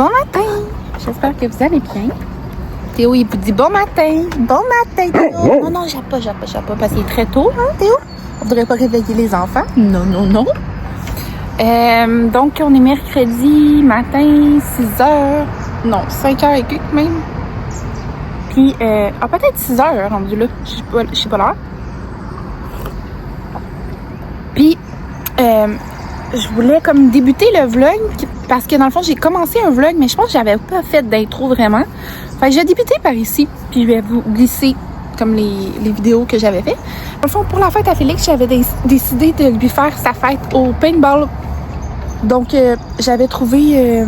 Bon matin! J'espère que vous allez bien. Théo, il vous dit bon matin! Bon matin, Théo! Non, jappe pas, parce qu'il est très tôt, hein, Théo? On ne devrait pas réveiller les enfants. Non. Donc, on est mercredi matin, 6h. Non, 5h et quelques même. Puis, peut-être 6h rendu là. Je sais pas l'heure. Puis, je voulais comme débuter le vlog parce que dans le fond, j'ai commencé un vlog, mais je pense que j'avais pas fait d'intro vraiment. Fait que j'ai débuté par ici, puis je vais vous glisser comme les vidéos que j'avais fait. Dans le fond, pour la fête à Félix, j'avais décidé de lui faire sa fête au paintball. Donc, j'avais trouvé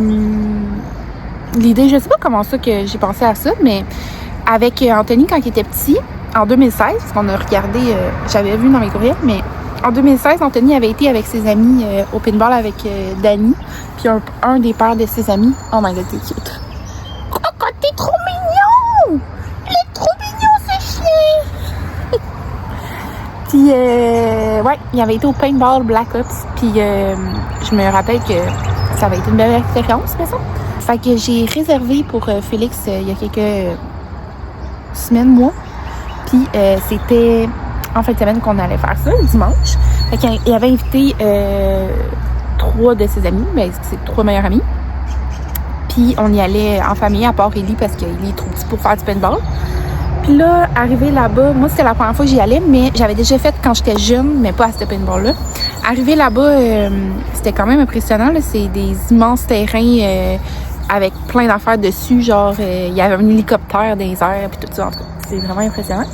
l'idée, je sais pas comment ça que j'ai pensé à ça, mais avec Anthony quand il était petit, en 2016, parce qu'on a regardé, j'avais vu dans mes courriels, mais en 2016, Anthony avait été avec ses amis au paintball avec Danny, puis un des pères de ses amis. Oh my god, t'es cute. Oh, t'es trop mignon! Il est trop mignon, ce chien! Puis, ouais, il avait été au paintball Black Ops, puis je me rappelle que ça avait été une belle expérience, mais ça. Fait que j'ai réservé pour Félix il y a quelques semaines, mois, puis c'était en fin de semaine qu'on allait faire ça, le dimanche. Fait qu'il avait invité 3 de ses amis, ben, ses 3 meilleurs amis. Puis on y allait en famille, à part Ellie, parce qu'Ellie est trop petit pour faire du paintball. Puis là, arrivé là-bas, moi c'était la première fois que j'y allais, mais j'avais déjà fait quand j'étais jeune, mais pas à ce paintball-là. Arrivé là-bas, c'était quand même impressionnant, là. C'est des immenses terrains avec plein d'affaires dessus, genre il y avait un hélicoptère dans les airs, puis tout ça, en tout cas. C'est vraiment impressionnant.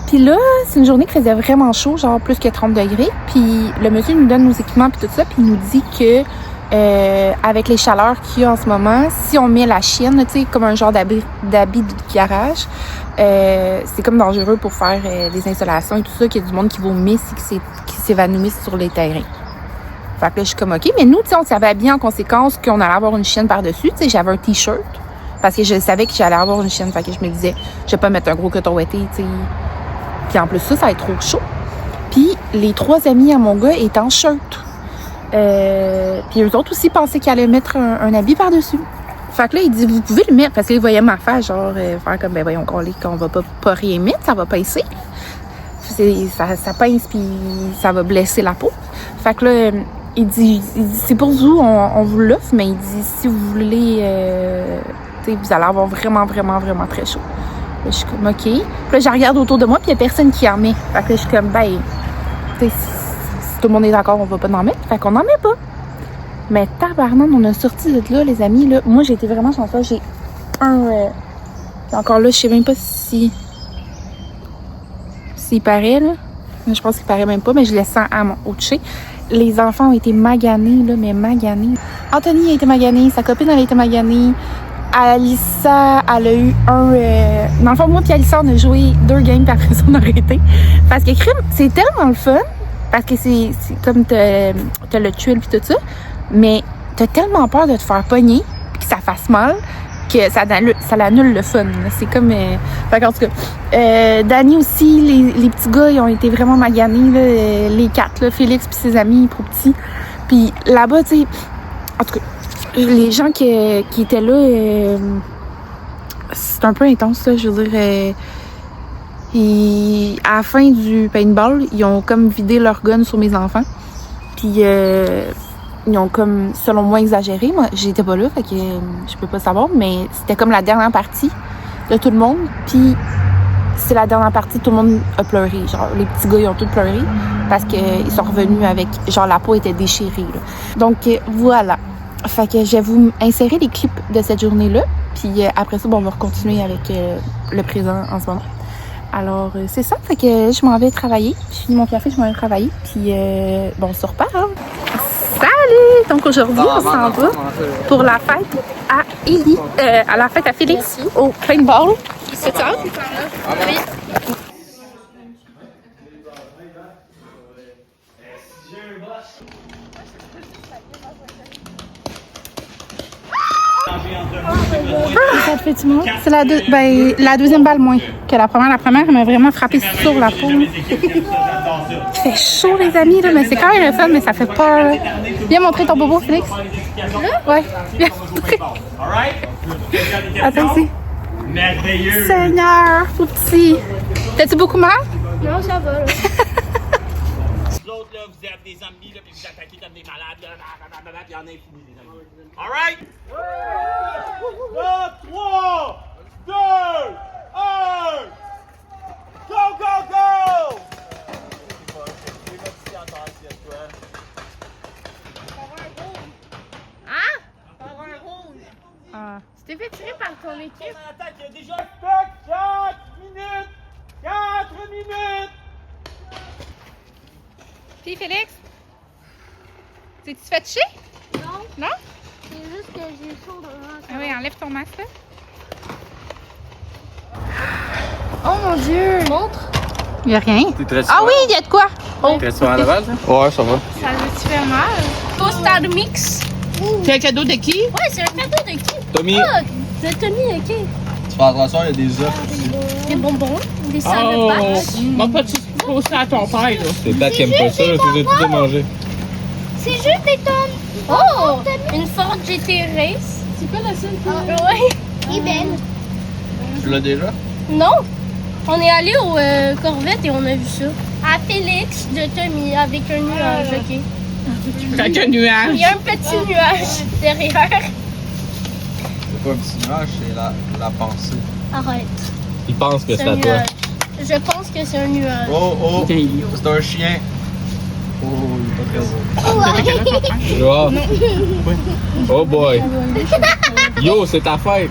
Puis là, c'est une journée qui faisait vraiment chaud, genre plus que 30 degrés. Puis le monsieur nous donne nos équipements puis tout ça, puis il nous dit que avec les chaleurs qu'il y a en ce moment, si on met la chienne, tu sais, comme un genre d'habit de garage, c'est comme dangereux pour faire des installations et tout ça, qu'il y a du monde qui vomisse et qui s'évanouissent sur les terrains. Fait que là, je suis comme OK. Mais nous, tu sais, on savait bien en conséquence qu'on allait avoir une chienne par-dessus. Tu sais, j'avais un T-shirt parce que je savais que j'allais avoir une chienne. Fait que je me disais, je vais pas mettre un gros coton ouaté, tu sais. Puis en plus, ça va être trop chaud. Puis les 3 amis à mon gars étaient en shirt. Puis eux autres aussi pensaient qu'ils allaient mettre un habit par-dessus. Fait que là, il dit, vous pouvez le mettre. Parce qu'ils voyaient ma face, genre, faire comme, ben voyons, qu'on va pas rien mettre, ça va pincer. Ça pince, puis ça va blesser la peau. Fait que là, il dit c'est pour vous, on vous l'offre, mais il dit, si vous voulez, tu sais, vous allez avoir vraiment très chaud. Là, je suis comme, OK. Puis là, je regarde autour de moi, puis il n'y a personne qui en met. Fait que là, je suis comme, ben, tu sais, si tout le monde est d'accord, on va pas en mettre. Fait qu'on n'en met pas. Mais tabarnak, on a sorti de là, les amis. Là. Moi, j'ai été vraiment chanceuse. J'ai encore là, je sais même pas s'il paraît, là. Je pense qu'il paraît même pas, mais je le sens au toucher. Les enfants ont été maganés, là, mais maganés. Anthony a été magané, sa copine, elle a été maganée. Alissa, elle a eu dans le fond, moi et Alissa, on a joué 2 games, puis après ça, on a arrêté. Parce que crime, c'est tellement le fun, parce que c'est comme t'as le tuile puis tout ça, mais t'as tellement peur de te faire pogner, puis que ça fasse mal, que ça l'annule le fun. C'est comme... Fait qu'en tout cas, Danny aussi, les petits gars, ils ont été vraiment maganés, là, les 4, là, Félix puis ses amis, trop petits. Puis là-bas, tu sais, en tout cas, les gens qui étaient là, c'est un peu intense, là, je veux dire. À la fin du paintball, ils ont comme vidé leur gun sur mes enfants. Puis ils ont comme, selon moi, exagéré. Moi, j'étais pas là, fait que je peux pas savoir, mais c'était comme la dernière partie de tout le monde. Puis c'est la dernière partie, tout le monde a pleuré. Genre, les petits gars, ils ont tous pleuré parce qu'ils sont revenus avec, genre, la peau était déchirée, là. Donc, voilà. Fait que je vais vous insérer les clips de cette journée-là. Puis après ça, bon, on va continuer avec le présent en ce moment. Alors, c'est ça. Fait que je m'en vais travailler. Je finis mon café, je m'en vais travailler. Puis, bon, on se repart. Hein? Salut! Donc, aujourd'hui, on s'en va pour la fête à Ellie. À la fête à Félix au paintball. C'est ça? Oui. Ça te fait du mal? C'est la deuxième balle moins que la première. La première, elle m'a vraiment frappé sur la peau. Il fait chaud, les amis, là, mais c'est quand même le fun, mais ça fait peur. Viens montrer ton bobo, Félix. Là? Ouais. Viens montrer. Attends ici. Merveilleux. Seigneur, tout petit. T'as-tu beaucoup mal? Non, ça va, là. Vous autres, là, vous êtes des zombies, là, puis vous attaquez comme des malades, là, blablabla, puis il y en a infini, les amis. All right? 3, 2, 1, go, go, go! Hein? Tu t'es fait tirer par ton équipe? Attaque, il y a déjà 4 minutes! 4 minutes! Puis Félix? Tu fais toucher? Non. Non? C'est juste que j'ai chaud devant. Ah oui, enlève ton masque, là. Oh mon Dieu! Montre. Il n'y a rien. T'es très Ah oui, il y a de quoi? Oh. T'es à Laval? Ouais, ça va. Ça veut-tu faire mal? Au stade mix. C'est un cadeau de qui? Ouais, c'est un cadeau de qui? Tommy, Ah, de Tommy, ok. tu fais attention, il y a des œufs ici. Des bonbons, des salades de pâtes. Va pas te poser à ton père, là. C'est Pat qui aime pas ça, là, tu tout de manger. C'est juste des tonnes. Oh! Une Ford GT Race. C'est quoi la seule? Ouais. Il est belle. Tu l'as déjà? Non. On est allé au Corvette et on a vu ça. À Félix de Tommy avec un nuage, ok. Avec un nuage. Il y a un petit nuage derrière. C'est pas un petit nuage, c'est la pensée. Arrête. Il pense que C'est c'est un à toi. nuage. Je pense que c'est un nuage. Oh, c'est un chien. Oh, il est pas très beau. Oh boy. Yo, c'est ta fête.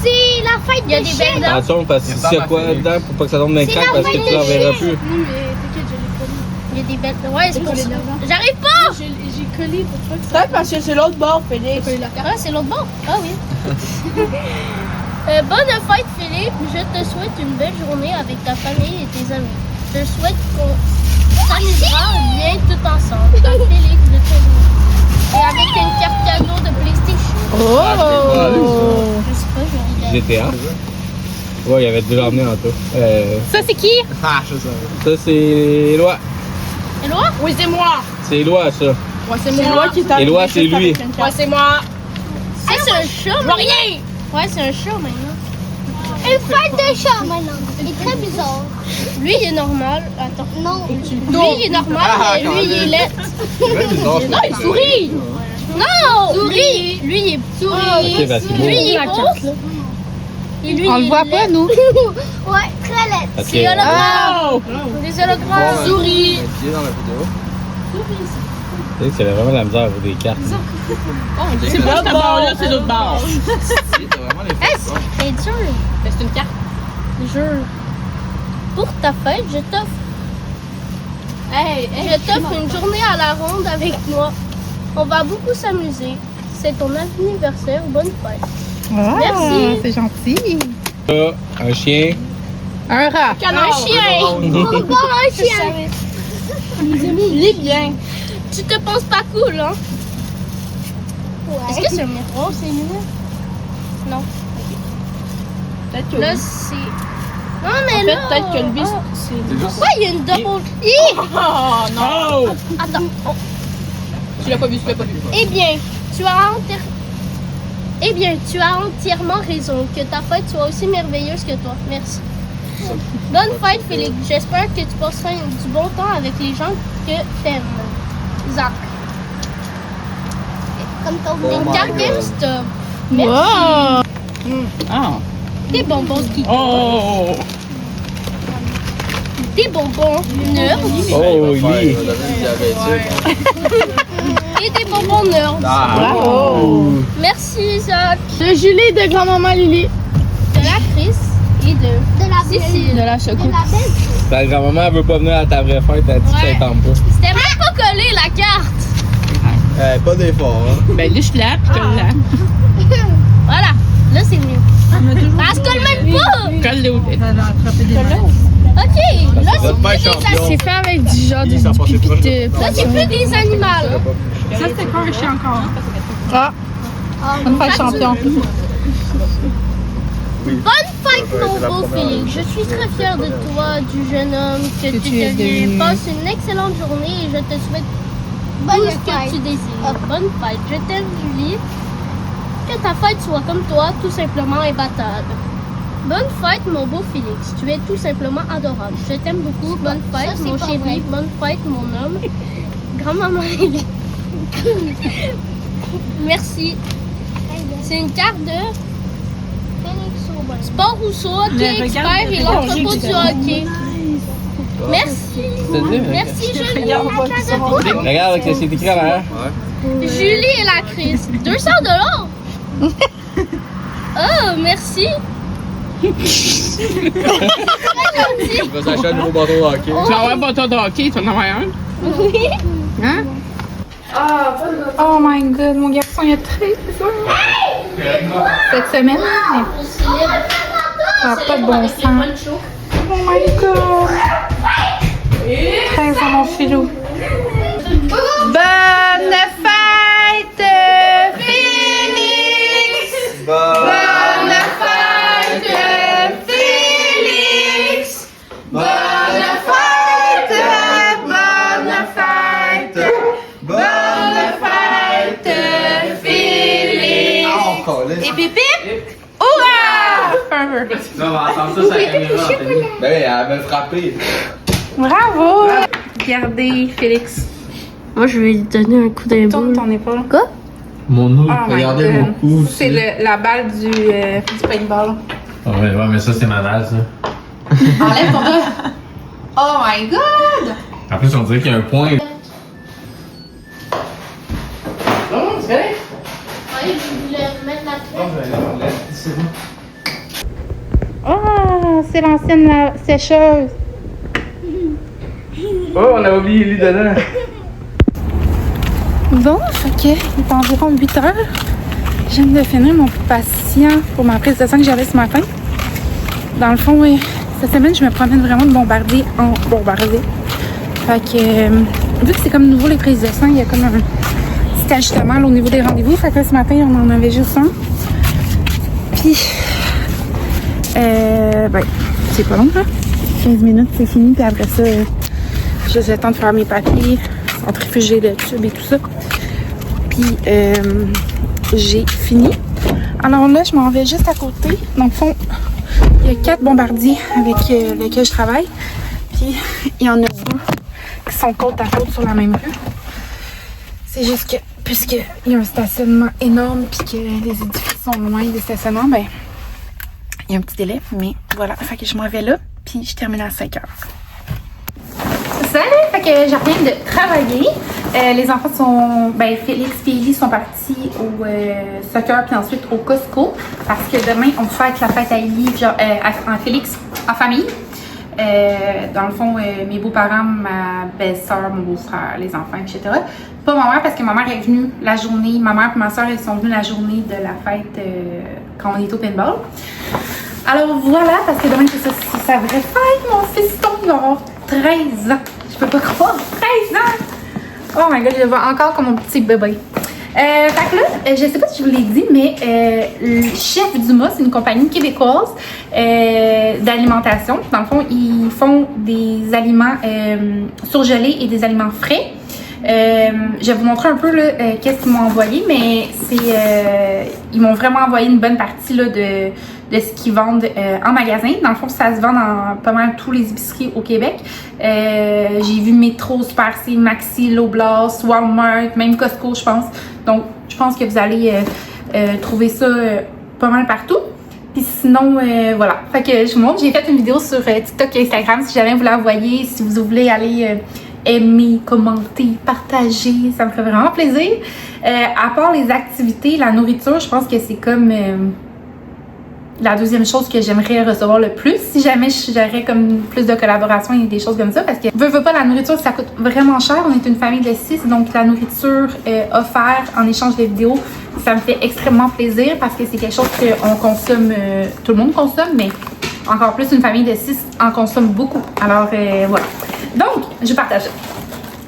C'est la fête des chiens. Attention, parce que s'il y a quoi là-dedans, pour pas que ça tombe dans les craques, parce que tu l'en verras plus. Il y a des belles. Ouais, c'est pour ça. J'arrive pas! J'ai collé pour pas que ça. Peut-être parce que c'est l'autre bord, Félix. Ah, c'est l'autre bord. Ah oui. Bonne fête, Philippe. Je te souhaite une belle journée avec ta famille et tes amis. Je souhaite qu'on s'amusera bien tout ensemble. Par Félix de Tommy. Et avec une carte cadeau de PlayStation. Oh! Je sais pas, je vais GTA. Ouais, il avait dû l'emmener en tout. Ça, c'est qui? Ah, je sais. Ça, c'est Éloi. Éloi? Oui, c'est moi. C'est Éloi, ça. Ouais, c'est moi qui t'a Éloi, c'est lui. Ouais, c'est moi. Ah, c'est un chat, Je vois rien. Ouais, c'est un chat maintenant. Une fête de chat maintenant. Il est très bizarre. Lui, il est normal. Attends. Non. Lui, il est normal, mais lui, il est laid. Non, il sourit. Non! Lui, il est souris. Ok, bah, c'est beau. Lui, il est beau. Et lui, On le il voit est pas, laid. nous. Ouais, très laide. Ok. C'est hologramme. Les hologrammes. Souris. Dans la vidéo. Tu sais que c'est vraiment de la misère à vous des cartes. C'est pas ce bord-là, c'est l'autre bord. C'est vraiment les Hey, c'est dur. C'est une carte. Jure. Pour ta fête, je t'offre. Je t'offre une journée à la ronde avec moi. On va beaucoup s'amuser. C'est ton anniversaire. Bonne fête. Ah, Merci. c'est gentil. Un chien. Un rat. Un chien. Bon, un chien. Il est bien. Tu te penses pas cool, hein? Est-ce que c'est un miroir, c'est miroir? Non. Peut-être que Là, oui. c'est. Non, mais En fait, là. peut-être que lui, Ah. c'est... C'est juste. Ouais, il y a une double. Oh non! Attends. Oh. Tu l'as pas vu, tu l'as pas vu. Eh bien, tu as entièrement raison. Que ta fête soit aussi merveilleuse que toi. Merci. Bonne fête, Félix. J'espère que tu passeras du bon temps avec les gens que t'aimes. Zach. Comme ton Oh Une my carte God. GameStop. Merci. Wow! Ah! Des bonbons qui Oh! Des bonbons nerds. Oh, oui. Et des bonbons nerds. Bravo. Merci, Zach. Le gilet de grand-maman Lily. De la Chris et de la Cécile. De la de chocou. la belle. Ta grand-maman, elle veut pas venir à ta vraie fête, elle dit que Ouais. ça tente pas. C'était même pas collé, la carte. Pas d'effort, hein. Ben, liche-la, pis colle-la. Voilà. Là, c'est mieux. Ça se colle même pas. Colle-le au Ok. Là, Vous c'est êtes pas plus des champion. animaux. fait avec du genre Il s'en passait pas. Là, c'est plus des animaux. Ça, c'était pas un chien encore. Ah! On va faire champion. Bonne fête, mon beau Félix. Je suis très fière de toi, du jeune homme que tu deviens. Passe une excellente journée et je te souhaite tout ce que tu désires. Bonne fête. Je t'aime, Julie. Que ta fête soit comme toi, tout simplement imbattable. Bonne fête, mon beau Félix. Tu es tout simplement adorable. Je t'aime beaucoup. Bonne fête, mon chéri. Bonne fête, mon homme. Grand-maman Hélène. Merci. C'est une carte de Sport Rousseau, hockey expert et l'entrepôt du hockey. Merci. Merci, Julie. Regarde, c'est écrit à l'arrière. Julie et la crise. 200 $. Oh, merci. Tu vas s'acheter un nouveau bâton de hockey. Tu vas avoir un bâton de hockey, tu vas en avoir un? Oui. Hein? Oh my god, mon garçon il a très besoin. Cette semaine, ça n'a pas de bon sens. Oh my god. 13 ans, mon filou. Bonne fête, Félix! Bonne fête, Félix! Bonne fête, bonne fête! Bonne fête, Félix! Et pip pip! Ouah! Non, on va entendre ça sur la caméra. Ben, elle m'a frappé. Bravo! Regardez, Félix. Moi, je vais lui donner un coup d'épaule. Tourne ton épaule. Quoi? Mon nœud, Oh my regardez God. mon cou. C'est la balle du paintball. Ouais, mais ça, c'est malade, ça. Enlève ton doigt. Oh my god! En plus, on dirait qu'il y a un point. Non, c'est vrai. Oui, je voulais mettre la clé. Oh, c'est l'ancienne sécheuse. Oh, on a oublié lui dedans. Bon, fait que il est environ 8 heures. Je viens de finir mon patient pour ma prise de sang que j'avais ce matin. Dans le fond, cette semaine, je me promène vraiment de bombardier en bombardier. Fait que, vu que c'est comme nouveau les prises de sang, il y a comme un petit ajustement là, au niveau des rendez-vous. Fait que ce matin, on en avait juste un. Puis, ben, c'est pas long, hein? 15 minutes, c'est fini. Puis après ça, j'ai le temps de faire mes papiers, centrifuger le tube et tout ça. Puis, j'ai fini. Alors là, je m'en vais juste à côté. Dans le fond, il y a 4 bombardiers avec lesquels je travaille. Puis, il y en a 2 qui sont côte à côte sur la même rue. C'est juste que, puisqu'il y a un stationnement énorme puis que les édifices sont loin des stationnements, ben, il y a un petit délai. Mais voilà, fait que je m'en vais là. Puis, je termine à 5 heures. Salut! Fait que je reviens de travailler. Les enfants sont... Ben, Félix et Ellie sont partis au soccer puis ensuite au Costco. Parce que demain, on fête la fête à Ellie, genre, à Félix, en famille. Dans le fond, mes beaux-parents, ma belle-sœur, mon beau-frère, les enfants, etc. Pas ma mère parce que ma mère est venue la journée. Ma mère et ma soeur, elles sont venues la journée de la fête quand on est au paintball. Alors voilà, parce que demain, c'est sa vraie fête. Mon fiston, il va avoir 13 ans. Je peux pas croire, 13 ans! Oh my god, je le vois encore comme mon petit bébé. Fait que là, je sais pas si je vous l'ai dit, mais le Chef Dumas, c'est une compagnie québécoise d'alimentation. Dans le fond, ils font des aliments surgelés et des aliments frais. Je vais vous montrer un peu qu'est-ce qu'ils m'ont envoyé, mais ils m'ont vraiment envoyé une bonne partie là, de ce qu'ils vendent en magasin. Dans le fond, ça se vend dans pas mal tous les épiceries au Québec. J'ai vu Métro, Super C, Maxi, Loblaws, Walmart, même Costco, je pense. Donc, je pense que vous allez trouver ça pas mal partout. Puis sinon, voilà. Fait que je vous montre, j'ai fait une vidéo sur TikTok et Instagram. Si jamais vous la voyez, si vous voulez aller aimer, commenter, partager, ça me ferait vraiment plaisir. À part les activités, la nourriture, je pense que c'est comme la deuxième chose que j'aimerais recevoir le plus. Si jamais j'aurais comme plus de collaboration et des choses comme ça, parce que veux pas, la nourriture, ça coûte vraiment cher. On est une famille de 6, donc la nourriture offerte en échange de vidéos, ça me fait extrêmement plaisir parce que c'est quelque chose qu'on consomme, tout le monde consomme, mais encore plus une famille de 6 en consomme beaucoup. Alors voilà. Donc, je partage.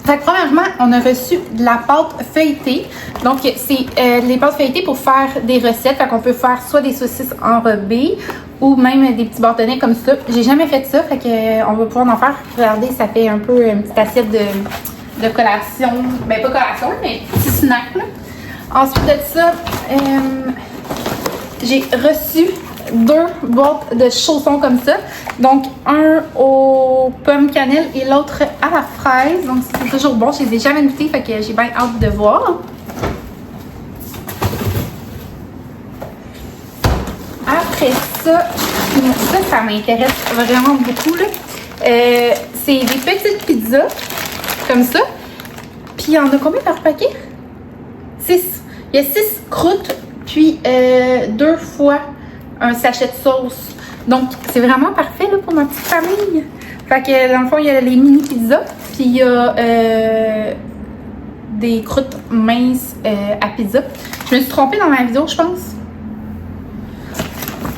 Fait que premièrement, on a reçu de la pâte feuilletée. Donc, c'est les pâtes feuilletées pour faire des recettes. Fait qu'on peut faire soit des saucisses enrobées ou même des petits bâtonnets comme ça. J'ai jamais fait ça, fait que on va pouvoir en faire. Regardez, ça fait un peu une petite assiette de collation. Ben, pas collation, mais petit snack, là. Ensuite de ça, j'ai reçu 2 boîtes de chaussons comme ça. Donc, un aux pommes cannelle et l'autre à la fraise. Donc, c'est toujours bon. Je les ai jamais goûtés, fait que j'ai bien hâte de voir. Après ça, ça m'intéresse vraiment beaucoup, là. C'est des petites pizzas, comme ça. Puis, il y en a combien par paquet? 6. Il y a 6 croûtes, puis 2 fois un sachet de sauce. Donc, c'est vraiment parfait là, pour ma petite famille. Fait que, dans le fond, il y a les mini pizzas, puis il y a des croûtes minces à pizza. Je me suis trompée dans ma vidéo, je pense.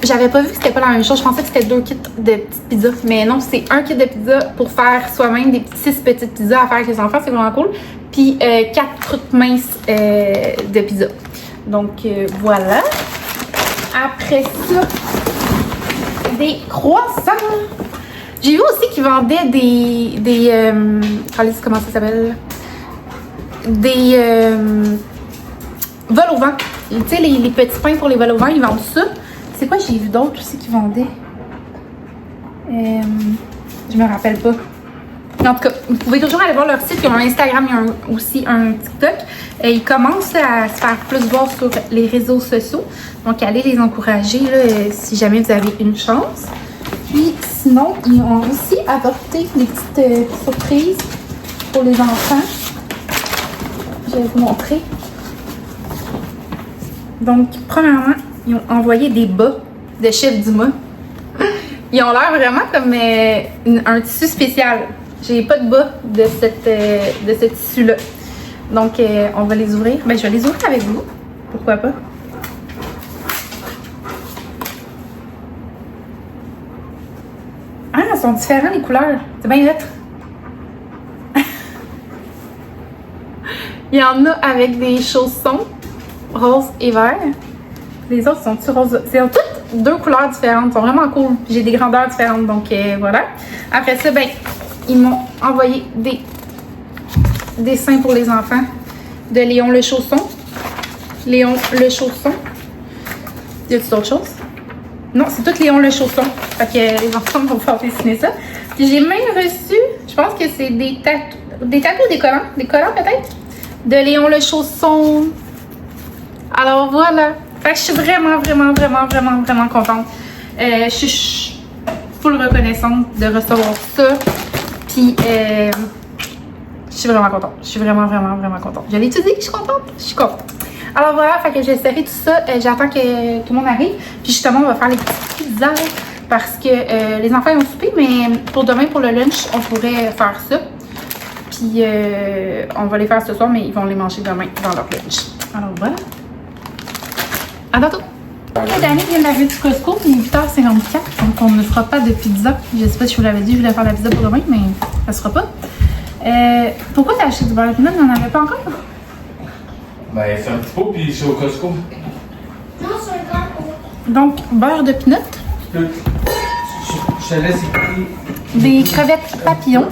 J'avais pas vu que c'était pas la même chose. Je pensais que c'était 2 kits de petites pizzas. Mais non, c'est un kit de pizza pour faire soi-même des 6 petites pizzas à faire avec les enfants. C'est vraiment cool. Puis 4 croûtes minces de pizza. Donc, voilà. Après ça, des croissants. J'ai vu aussi qu'ils vendaient des comment ça s'appelle? Des vols au vent. Tu sais, les petits pains pour les vols au vent, ils vendent ça. C'est quoi, j'ai vu d'autres aussi qui vendaient? Je me rappelle pas. En tout cas, vous pouvez toujours aller voir leur site. Ils ont un Instagram, ils ont aussi un TikTok. Ils commencent à se faire plus voir sur les réseaux sociaux. Donc, allez les encourager là, si jamais vous avez une chance. Puis, sinon, ils ont aussi apporté des petites surprises pour les enfants. Je vais vous montrer. Donc, premièrement, ils ont envoyé des bas de Chef Dumas. Ils ont l'air vraiment comme un tissu spécial. J'ai pas de bas de ce tissu-là. Donc, on va les ouvrir. Ben, je vais les ouvrir avec vous. Pourquoi pas? Ah, elles sont différentes les couleurs. C'est bien lettre. Il y en a avec des chaussons rose et vert. Les autres sont-ils roses? C'est toutes 2 couleurs différentes. Ils sont vraiment cool. J'ai des grandeurs différentes. Donc, voilà. Après ça, ben, ils m'ont envoyé des dessins pour les enfants de Léon le Chausson. Léon le Chausson. Y a-t-il d'autres choses? Non, c'est tout Léon le Chausson. Fait que les enfants vont pouvoir dessiner ça. Puis j'ai même reçu, je pense que c'est des tatous, des collants. Des collants peut-être? De Léon le Chausson. Alors voilà. Fait que je suis vraiment contente. Je suis full reconnaissante de recevoir ça. Puis, je suis vraiment contente. Je suis vraiment contente. Je l'ai étudié, je suis contente. Je suis contente. Alors voilà, fait que j'ai serré tout ça. J'attends que tout le monde arrive. Puis justement, on va faire les petites pizzas parce que les enfants ont soupé, mais pour demain, pour le lunch, on pourrait faire ça. Puis, on va les faire ce soir, mais ils vont les manger demain dans leur lunch. Alors voilà. À tantôt! Dani vient d'arriver du Costco, il est 8h54, donc on ne fera pas de pizza. Je sais pas si je vous l'avais dit, je voulais faire la pizza pour demain, mais ça se fera pas. Pourquoi t'as acheté du beurre de pinot? Il n'en avait pas encore? Ben, c'est un petit pot, puis c'est au Costco. Non, c'est un grand pot. Donc, beurre de pinot. Je te laisse écouter. Des crevettes papillons.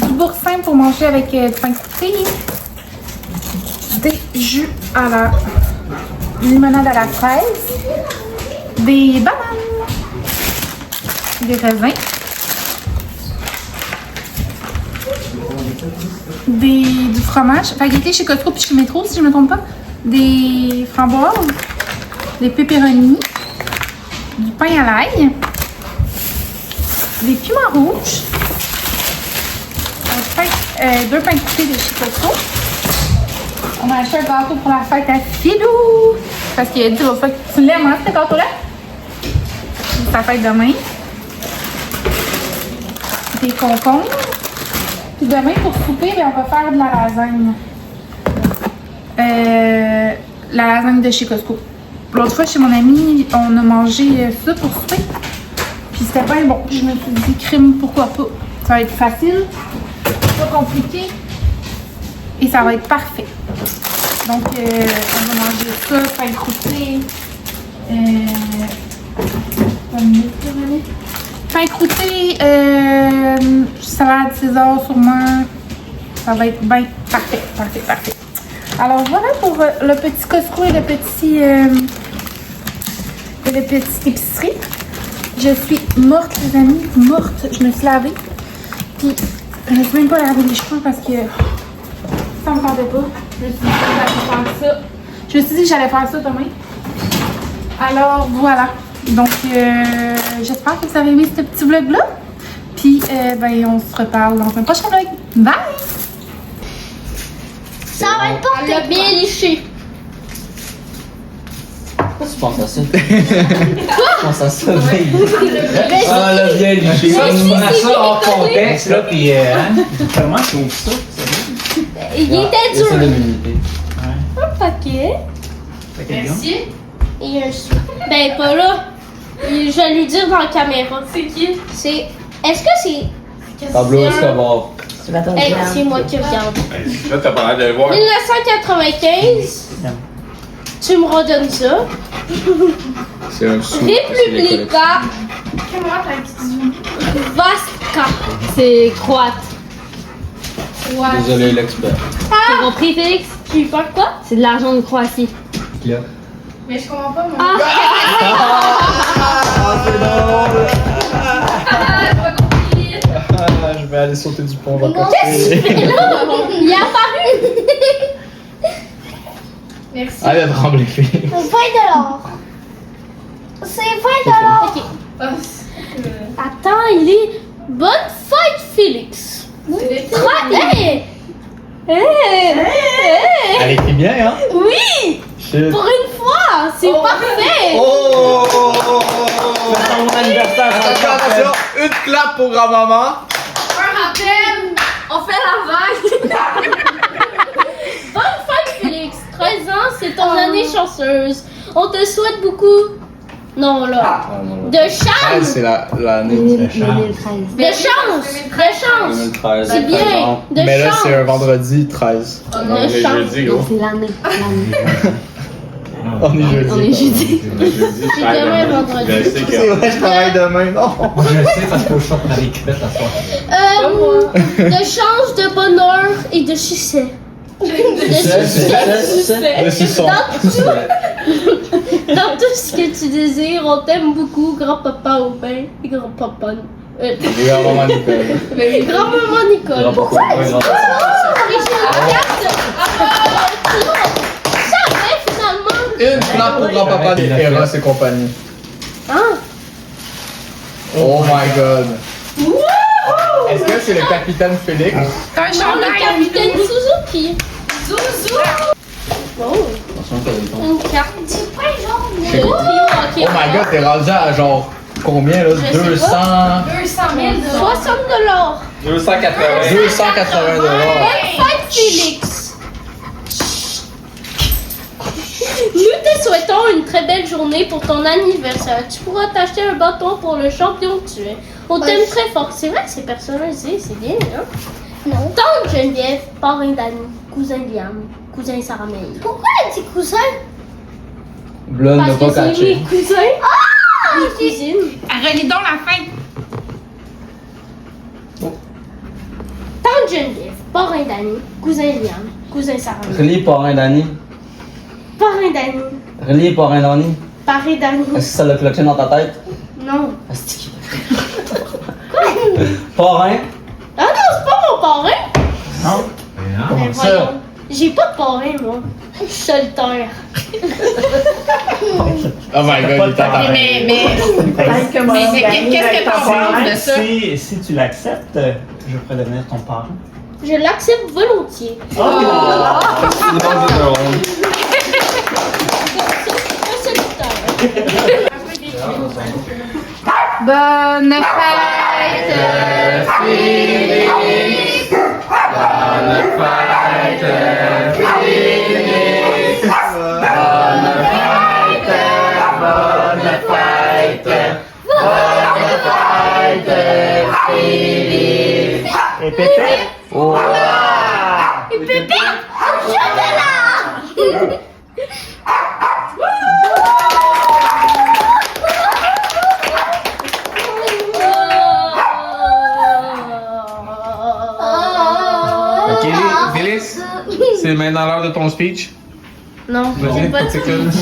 Du boursin pour manger avec du pain croûté. Des jus à la limonade à la fraise. Des bananes. Des raisins. Du fromage. Fait qu'il était chez Costco puis chez Métro, si je ne me trompe pas. Des framboises. Des pepperonis. Du pain à l'ail. Des piments rouges. 2 pains croûtés de chez Costco. On a acheté un gâteau pour la fête à Philou. Parce qu'il a dit l'autre fois que tu l'aimes, hein, ce gâteau-là? C'est sa fête demain. Des concombres. Puis demain, pour souper, on va faire de la lasagne. La lasagne de chez Costco. L'autre fois, chez mon ami, on a mangé ça pour souper. Puis c'était bien bon. Je me suis dit, crime, pourquoi pas? Ça va être facile. Pas compliqué. Et ça va être parfait. Donc, on va manger ça, pain croûté. Pain croûté, salade César sûrement. Ça va être bien parfait, parfait, parfait. Alors voilà pour le petit Costco et le petit épicerie. Je suis morte, les amis, morte. Je me suis lavée. Puis, je ne suis même pas lavé les cheveux parce que ça me tentait pas. Je me suis dit que j'allais faire ça. Je me suis dit que j'allais faire ça demain. Alors voilà. Donc, j'espère que vous avez aimé ce petit vlog-là. Puis, ben, on se reparle dans un prochain vlog. Bye! Ça va être Elle l'a bien liché. Pourquoi tu penses à ça? Tu penses à ça, baby? Ah, là, bien liché. Ça, tu prends ça hors contexte, là, pis comment tu ouvres ça? Il était dur. Essaie de m'imiter. Un paquet. Merci. Et un sou. Ben, pas là. Je vais lui dire dans la caméra. C'est qui? C'est. Est-ce que c'est. Pablo Escobar. Hey, c'est moi qui regarde. Là, t'as pas l'air de le voir. 1995. Tu me redonnes ça. C'est un sou. Republika Vasca. C'est croate. Désolé, l'expert. T'as compris, Félix? Tu parles quoi? C'est de l'argent de Croatie. Là. Mais je comprends pas, moi. Ah, c'est drôle! Je vais aller sauter du pont. Qu'est-ce que tu fais là? Il est apparu. Merci. Ah, il a tremblé, Félix. 20 $. C'est 20 $. Ok. Attends, il est. Bonne fête, Félix. Hey! Elle écrit bien, hein? Oui! Shit. Pour une fois, c'est parfait! Oh! Attention, une clap pour grand-maman. On fait la vague! Bonne fête, Félix! 13 ans, c'est ton année chanceuse. On te souhaite beaucoup. Non, là. De chance! C'est l'année de chance. 2013. De chance! De chance! 2013. C'est bien! De Mais là, chance! c'est un vendredi 13. De chance! Jeudi, gros. C'est l'année. On est jeudi. On est jeudi. C'est demain vendredi. Je sais C'est que. vrai, je travaille demain, non? Je sais parce que je suis dans les cupettes à soir. De chance, de bonheur et de succès. De succès. Le suçon. Dans tout ce que tu désires, on t'aime beaucoup, grand-papa Aubin et grand-papa. Grand-maman Nicole. Grand-maman Nicole. Pourquoi? Et j'ai une carte. Ça va finalement. Une clap pour grand-papa Eros et compagnie. Hein? Oh my god. Est-ce que c'est le capitaine Félix? Non, le capitaine Suzuki. Oh, une carte. C'est pas genre de trio Oh hockey. my god, t'es rendu à genre combien là? sais 200... 60 $. 280 $. Bonne fête, Félix! Nous te souhaitons une très belle journée pour ton anniversaire. Tu pourras t'acheter un bâton pour le champion que tu es. On t'aime très fort. C'est vrai que c'est personnalisé, c'est bien, hein? Non. Tante Geneviève, parrain Dani, cousin Liam, cousin Sarah May. Pourquoi elle dit cousin? Blonde Parce de pas que c'est catcher. mes cousins. Mes cousines. Relis donc la fin. Tante Geneviève, parrain Dani, cousin Liam, cousin Sarah May. Relis parrain Danny. Parrain Dani, Relis parrain Danny. parrain Dani. Est-ce que ça l'a cloché dans ta tête? Non. Asti. Parrain? Ah non, c'est pas mon parrain. Non. Mais voyons, j'ai pas de parrain, moi. Je suis solitaire. Oh my god, il est en Mais qu'est-ce que t'en penses de ça? Si tu l'acceptes, je pourrais devenir ton parent. Je l'accepte volontiers. C'est bon, Je suis solitaire. Bonne fête, Félix. Bonne fête, Félix. Bonne fête, bonne fête. Bonne fête, Félix. Et Pépé? Wow. Pépé, chocolat. Ok, Félix, c'est maintenant l'heure de ton speech. Non, Vas-y, j'ai pas de t'écoutes.